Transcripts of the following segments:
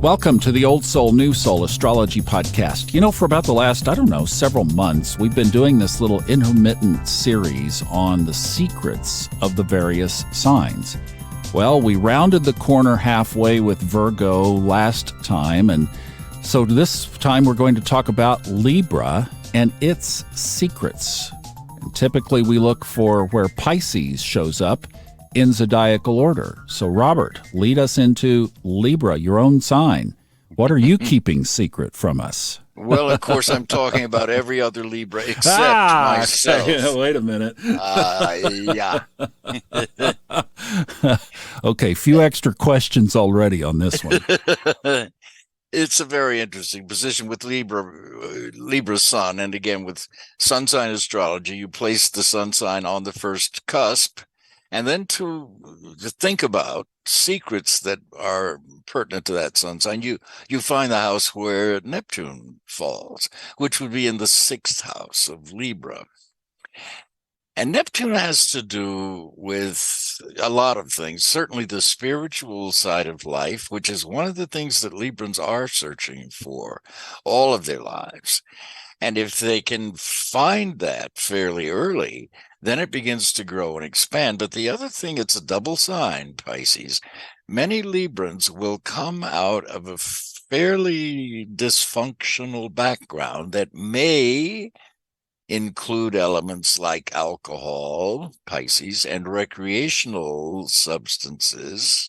Welcome to the Old Soul, New Soul Astrology Podcast. You know, for about the last, several months, we've been doing this little intermittent series on the secrets of the various signs. Well, we rounded the corner halfway with Virgo last time, and so this time we're going to talk about Libra and its secrets. And typically we look for where Pisces shows up in zodiacal order. So, Robert, lead us into Libra, your own sign. What are you keeping secret from us? Well, of course, I'm talking about every other Libra except myself. Okay. Wait a minute. Yeah. Okay, few extra questions already on this one. It's a very interesting position with Libra's sun. And again, with sun sign astrology, you place the sun sign on the first cusp. And then to think about secrets that are pertinent to that sun sign, you find the house where Neptune falls, which would be in the sixth house of Libra. And Neptune has to do with a lot of things, certainly the spiritual side of life, which is one of the things that Librans are searching for all of their lives. And if they can find that fairly early, then it begins to grow and expand. But the other thing, it's a double sign, Pisces. Many Librans will come out of a fairly dysfunctional background that may include elements like alcohol, Pisces, and recreational substances,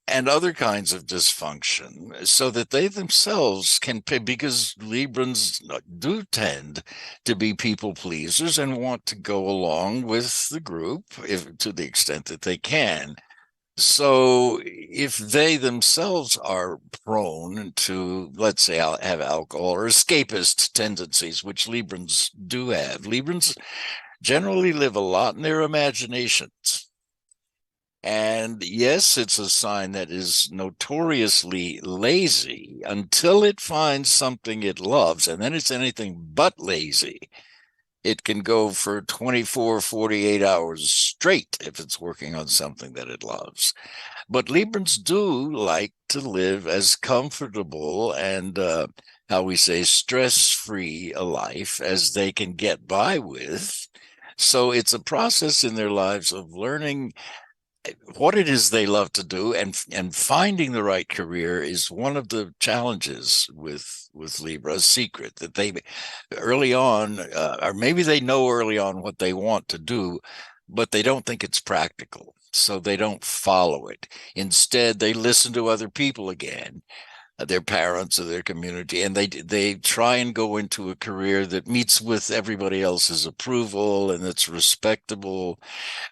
and other kinds of dysfunction, so that they themselves can pay, because Librans do tend to be people pleasers and want to go along with the group to the extent that they can. So if they themselves are prone to, let's say, have alcohol or escapist tendencies, which Librans do have, Librans generally live a lot in their imaginations. And yes, it's a sign that is notoriously lazy until it finds something it loves, and then it's anything but lazy. It can go for 24, 48 hours straight if it's working on something that it loves. But Librans do like to live as comfortable and, stress-free a life as they can get by with. So it's a process in their lives of learning what it is they love to do, and finding the right career is one of the challenges with Libra's secret, that they early on, or maybe they know early on what they want to do, but they don't think it's practical, so they don't follow it. Instead, they listen to other people again, their parents or their community, and they try and go into a career that meets with everybody else's approval and that's respectable,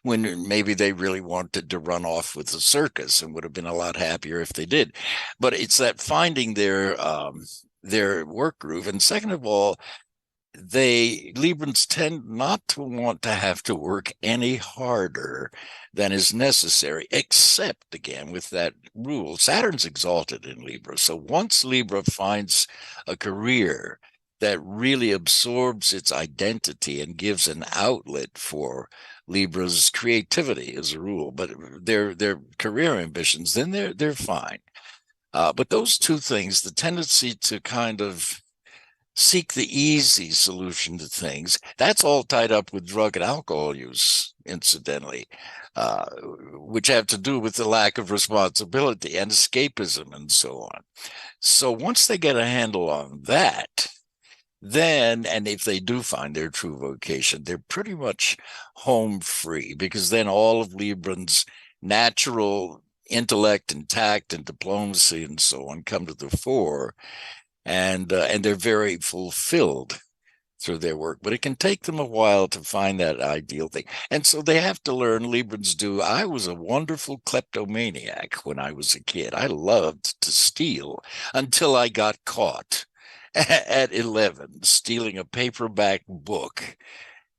when maybe they really wanted to run off with the circus and would have been a lot happier if they did. But it's that finding their work groove. And second of all, Librans tend not to want to have to work any harder than is necessary, except, again, with that rule, Saturn's exalted in Libra. So once Libra finds a career that really absorbs its identity and gives an outlet for Libra's creativity as a rule, but their career ambitions, then they're fine. But those two things, the tendency to kind of seek the easy solution to things, that's all tied up with drug and alcohol use, incidentally, which have to do with the lack of responsibility and escapism and so on. So once they get a handle on that, then, and if they do find their true vocation, they're pretty much home free, because then all of Librans' natural intellect and tact and diplomacy and so on come to the fore, and they're very fulfilled through their work. But it can take them a while to find that ideal thing. And so they have to learn, Librans do. I was a wonderful kleptomaniac when I was a kid. I loved to steal until I got caught at 11 stealing a paperback book.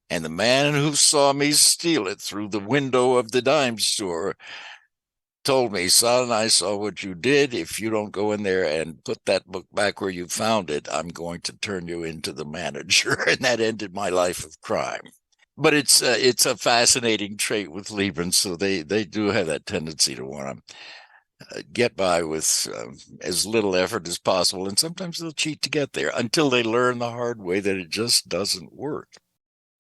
And the man who saw me steal it through the window of the dime store told me, "Son, I saw what you did. If you don't go in there and put that book back where you found it, I'm going to turn you into the manager." And that ended my life of crime. But it's a fascinating trait with Librans. So they do have that tendency to want to get by with as little effort as possible. And sometimes they'll cheat to get there until they learn the hard way that it just doesn't work.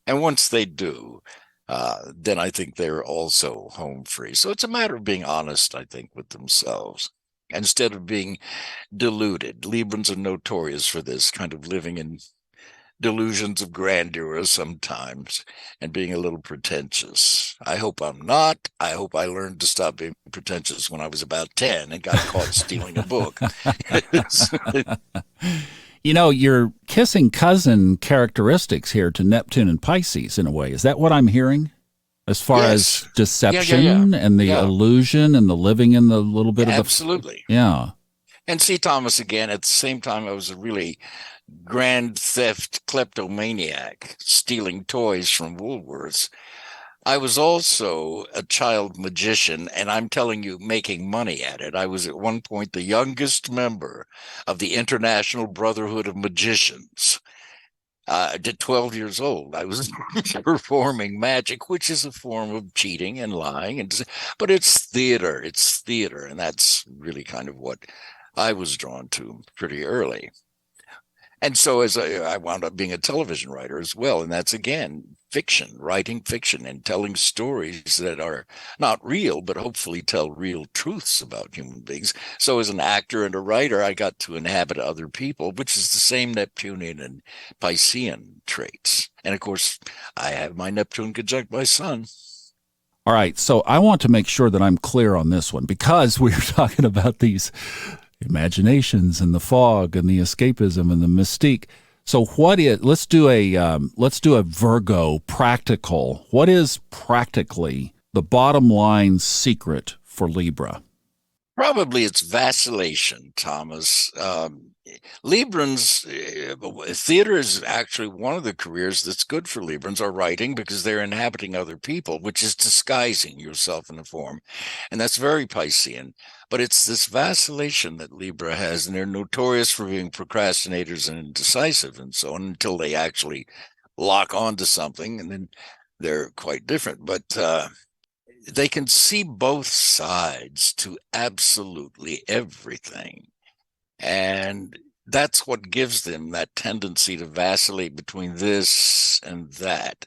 And once they do, then I think they're also home free. So it's a matter of being honest, I think, with themselves instead of being deluded. Librans are notorious for this kind of living in delusions of grandeur sometimes and being a little pretentious. I hope I'm not. I hope I learned to stop being pretentious when I was about 10 and got caught stealing a book. You're kissing cousin characteristics here to Neptune and Pisces in a way. Is that what I'm hearing? As far Yes. as deception and the illusion and the living in the little bit of the... Absolutely. Yeah. And see, Thomas, again, at the same time, I was a really grand theft kleptomaniac stealing toys from Woolworths. I was also a child magician, and I'm telling you, making money at it. I was at one point the youngest member of the International Brotherhood of Magicians. At 12 years old, I was performing magic, which is a form of cheating and lying, but it's theater. It's theater, and that's really kind of what I was drawn to pretty early. And so as I wound up being a television writer as well. And that's, again, fiction, writing fiction and telling stories that are not real, but hopefully tell real truths about human beings. So as an actor and a writer, I got to inhabit other people, which is the same Neptunian and Piscean traits. And of course, I have my Neptune conjunct my sun. All right. So I want to make sure that I'm clear on this one because we're talking about these imaginations and the fog and the escapism and the mystique. So let's do a Virgo practical. What is practically the bottom line secret for Libra? Probably it's vacillation, Thomas. Librans, theater is actually one of the careers that's good for Librans, or writing, because they're inhabiting other people, which is disguising yourself in a form. And that's very Piscean. But it's this vacillation that Libra has, and they're notorious for being procrastinators and indecisive and so on until they actually lock onto something, and then they're quite different. But they can see both sides to absolutely everything. And that's what gives them that tendency to vacillate between this and that.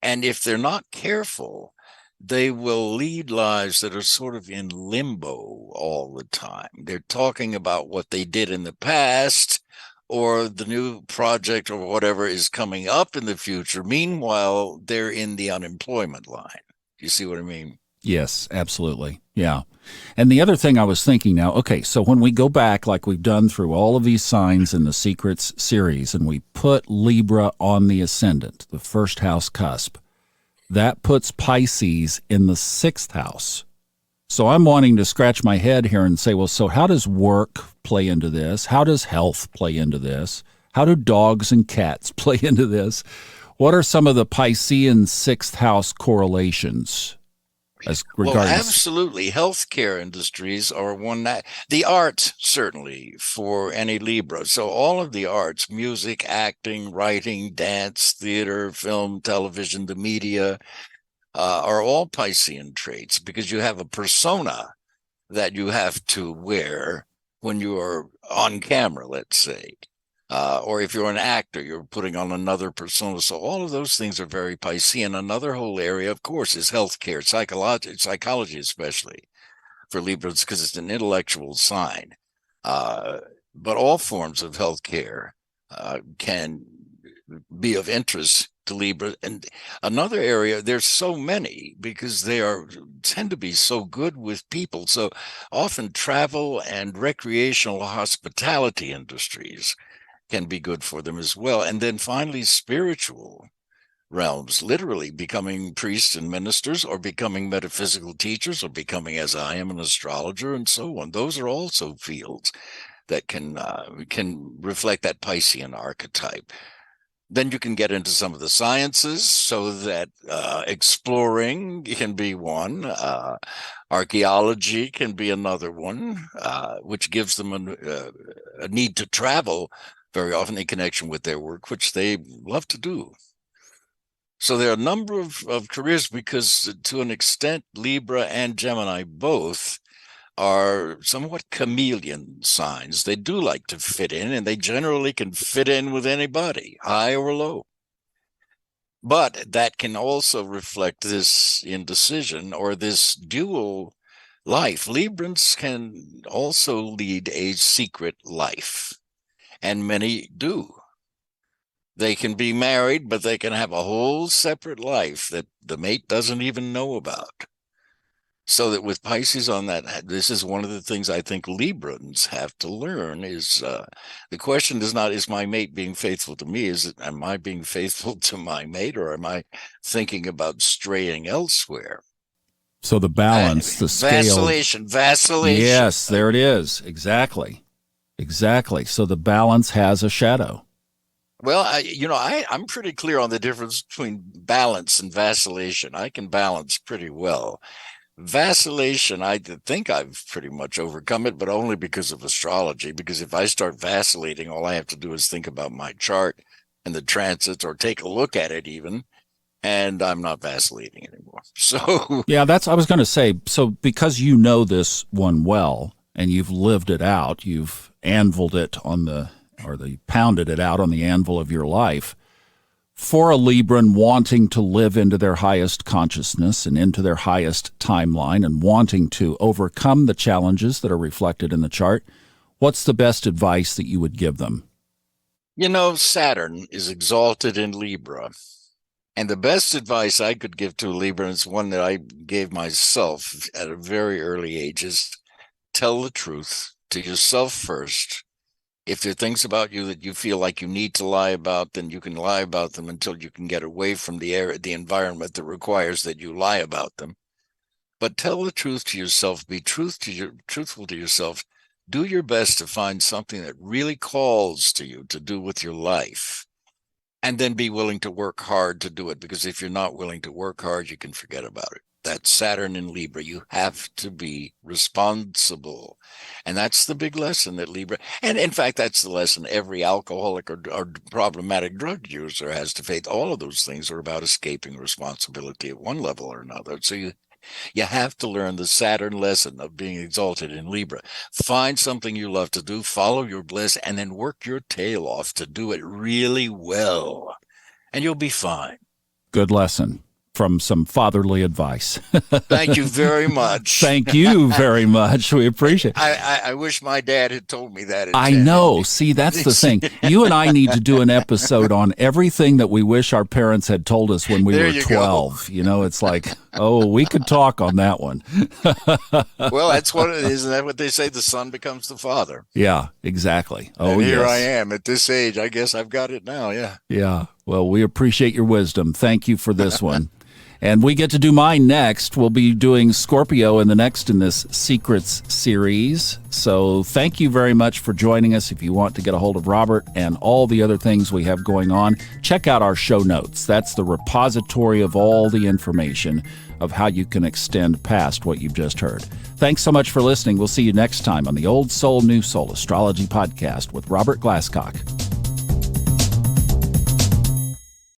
And if they're not careful, they will lead lives that are sort of in limbo all the time. They're talking about what they did in the past or the new project or whatever is coming up in the future. Meanwhile, they're in the unemployment line. Do you see what I mean? Yes, absolutely. Yeah. And the other thing I was thinking now, okay, so when we go back, like we've done through all of these signs in the Secrets series, and we put Libra on the ascendant, the first house cusp, that puts Pisces in the sixth house. So I'm wanting to scratch my head here and say, well, so how does work play into this? How does health play into this? How do dogs and cats play into this? What are some of the Piscean sixth house correlations? Well, absolutely. Healthcare industries are one that the arts, certainly for any Libra. So all of the arts, music, acting, writing, dance, theater, film, television, the media, are all Piscean traits because you have a persona that you have to wear when you are on camera, let's say. Or if you're an actor, you're putting on another persona. So all of those things are very Piscean. Another whole area, of course, is healthcare, psychology especially for Libras, because it's an intellectual sign. But all forms of healthcare can be of interest to Libra. And another area, there's so many because they tend to be so good with people. So often travel and recreational hospitality industries can be good for them as well. And then finally, spiritual realms, literally becoming priests and ministers or becoming metaphysical teachers or becoming, as I am, an astrologer and so on. Those are also fields that can reflect that Piscean archetype. Then you can get into some of the sciences so that exploring can be one. Archaeology can be another one, which gives them a need to travel very often in connection with their work, which they love to do. So there are a number of careers because to an extent, Libra and Gemini both are somewhat chameleon signs. They do like to fit in, and they generally can fit in with anybody, high or low. But that can also reflect this indecision or this dual life. Librans can also lead a secret life, and many do. They can be married, but they can have a whole separate life that the mate doesn't even know about. So that with Pisces on that, this is one of the things I think Librans have to learn is the question is not, is my mate being faithful to me? Is it, am I being faithful to my mate, or am I thinking about straying elsewhere? So the balance, the scale. Vacillation. Yes, there it is. Exactly. So the balance has a shadow. Well, I'm pretty clear on the difference between balance and vacillation. I can balance pretty well. Vacillation, I think I've pretty much overcome it, but only because of astrology. Because if I start vacillating, all I have to do is think about my chart and the transits, or take a look at it even, and I'm not vacillating anymore. So yeah, I was going to say, so because you know this one well and you've lived it out, you've anviled it pounded it out on the anvil of your life. For a Libran wanting to live into their highest consciousness and into their highest timeline and wanting to overcome the challenges that are reflected in the chart, what's the best advice that you would give them? Saturn is exalted in Libra. And the best advice I could give to a Libra, is one that I gave myself at a very early age, is tell the truth to yourself first. If there are things about you that you feel like you need to lie about, then you can lie about them until you can get away from the environment that requires that you lie about them. But tell the truth to yourself. Be truthful to yourself. Do your best to find something that really calls to you to do with your life. And then be willing to work hard to do it. Because if you're not willing to work hard, you can forget about it. That's Saturn in Libra. You have to be responsible. And that's the big lesson that Libra, and in fact, that's the lesson every alcoholic or problematic drug user has to face. All of those things are about escaping responsibility at one level or another. So you have to learn the Saturn lesson of being exalted in Libra. Find something you love to do, follow your bliss, and then work your tail off to do it really well. And you'll be fine. Good lesson from some fatherly advice. Thank you very much. Thank you very much. We appreciate it. I wish my dad had told me that. I know. See, that's the thing. You and I need to do an episode on everything that we wish our parents had told us when we were 12. Go. It's like, we could talk on that one. Well, that's what it is. Isn't that what they say? The son becomes the father. Yeah, exactly. And here I am at this age. I guess I've got it now. Yeah. Yeah. Well, we appreciate your wisdom. Thank you for this one. And we get to do mine next. We'll be doing Scorpio in this Secrets series. So thank you very much for joining us. If you want to get a hold of Robert and all the other things we have going on, check out our show notes. That's the repository of all the information of how you can extend past what you've just heard. Thanks so much for listening. We'll see you next time on the Old Soul, New Soul Astrology Podcast with Robert Glasscock.